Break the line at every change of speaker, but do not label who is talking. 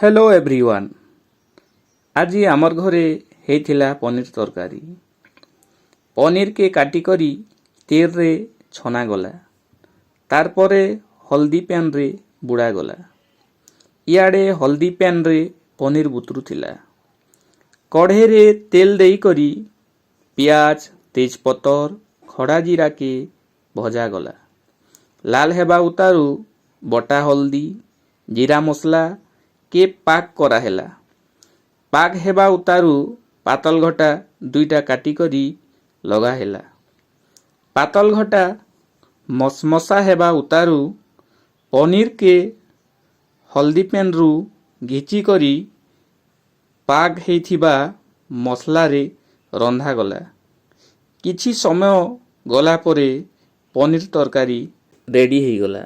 Hello everyone. आज आमर घरे होता पनीर तरकारी। पनीर के काटिकरी तेल रे छना गला, तारपरे हल्दी पैन रे बुड़ा गला। इयाड़े हल्दी पैन रे पनीर बुतरुथिला। कढ़े रे तेल देई करी पियाज तेजपतर खड़ा जीरा के भजा गला। लाल हेबा उतारू बटा हल्दी जीरा मसला के पाक कराहेला। पाक हेबा उतारू पातल घटा दुईटा काटी करी लगा हेला। पातल घटा मसमसा हेबा उतारू पनीर के हल्दी पेन रु घिची करी पाक हेइथिबा मसला रे रंधा गला। किछि समय गला परे पनीर तरकारी रेडी हेई गला।